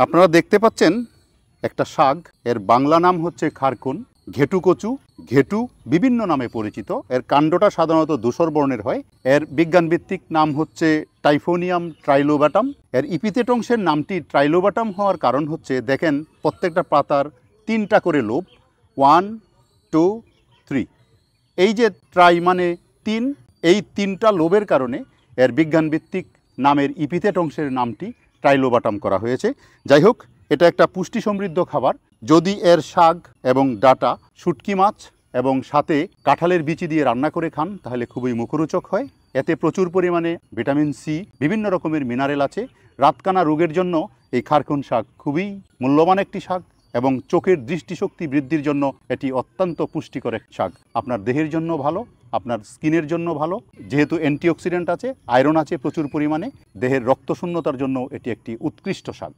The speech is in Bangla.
আপনারা দেখতে পাচ্ছেন একটা শাক, এর বাংলা নাম হচ্ছে খারকুন, ঘেটু কচু, ঘেটু বিভিন্ন নামে পরিচিত। এর কাণ্ডটা সাধারণত ধূসর বর্ণের হয়। এর বিজ্ঞানভিত্তিক নাম হচ্ছে টাইফোনিয়াম ট্রাইলোবাটাম। এর ইপিথেট অংশের নামটি ট্রাইলোবাটাম হওয়ার কারণ হচ্ছে, দেখেন প্রত্যেকটা পাতার 3টা করে লোব, 1 2 3। এই যে ট্রাই মানে 3, এই 3টা লোবের কারণে এর বিজ্ঞানভিত্তিক নামের ইপিথেট অংশের নামটি ট্রাইলোবাটাম করা হয়েছে। যাই হোক, এটা একটা পুষ্টি সমৃদ্ধ খাবার। যদি এর শাক এবং ডাটা শুটকি মাছ এবং সাথে কাঁঠালের বিচি দিয়ে রান্না করে খান তাহলে খুবই মুখরোচক হয়। এতে প্রচুর পরিমাণে ভিটামিন সি, বিভিন্ন রকমের মিনারেল আছে। রাতকানা রোগের জন্য এই খারকুন শাক খুবই মূল্যবান একটি শাক এবং চোখের দৃষ্টিশক্তি বৃদ্ধির জন্য এটি অত্যন্ত পুষ্টিকর এক শাক। আপনার দেহের জন্য ভালো, আপনার স্কিনের জন্য ভালো, যেহেতু অ্যান্টিঅক্সিডেন্ট আছে, আয়রন আছে প্রচুর পরিমাণে। দেহের রক্তশূন্যতার জন্য এটি একটি উৎকৃষ্ট শাক।